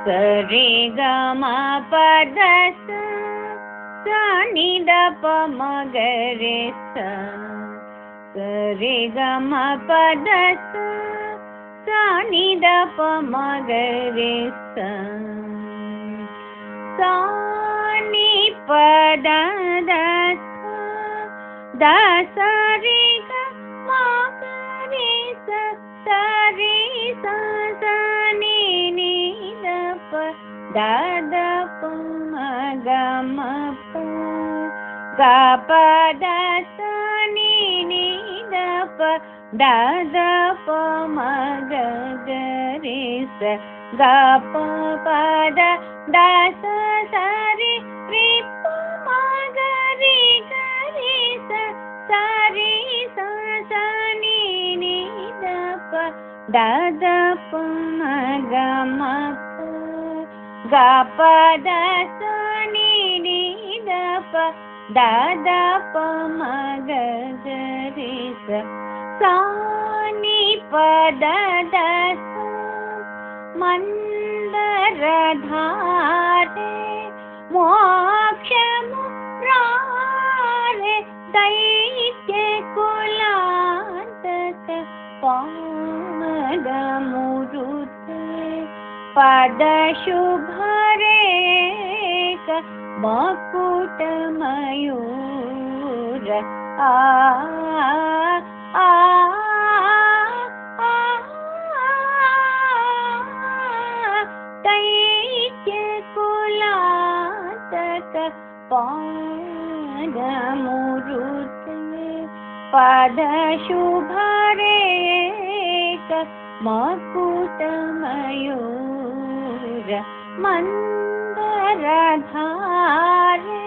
ಸರಿ ಗ ಮ ಪದ ಸ ನಿ ದ ಪ ಮ ಗ ರೆ ಸ ಸರಿ ಗ ಮ ಪದ ಸ ನಿ ದ ಪ ಮ ಗ ರೆ ಸ ನಿ ಪದ ದ ದ ಸ ರಿ ಗ ಮ ಗ ರೆ ಸ ಸ ರಿ ಸ ಸ ನಿ ನಿ ದ ಪ ದ ದ ಪ ಮ ಗ ಮ ಪ ಗ ಪ ದ ಸ ನಿ ನಿ ದ ಪ ದ ದ ಪ ಮ ಗ ಗ ರೆ ಸ ಗ ಪ ಪ ದ ದ ಸ ಸ ರಿ ರಿ ಪ ಮ ಗ ರಿ ಗ ರೆ ಸ ಸ ರಿ ಸ ಸ ನಿ ನಿ ದ ಪ ದ ದ ಪ ಮ ಗ ಮ ಪ ಗ ಪ ದ ಸ ನಿ ನಿ ದ ಪ ದ ದ ಪ ಮ ಗ ಗ ರೆ ಸ ಸ ನಿ ಪ ದ ದ ಸ ಮಂದರ ಧಾರೆ ಮೋಕ್ಷ ಮುರಾರೆ ದೈತ್ಯ ಕುಲಾಂತಕ ಪಾದ ಮುರುತೆ ಪದ ಶುಭ ರೇಖ ಮಕುಟ ಮಯೂರ ಆ ಆ ದೈತ್ಯ ಕುಲಾಂತಕ ಪಾದ ಮುರುತೆ ಪದ ಶುಭ ರೇಖ ಮಕುಟ ಮಯೂರ ಮಂದರ ಧಾರೆ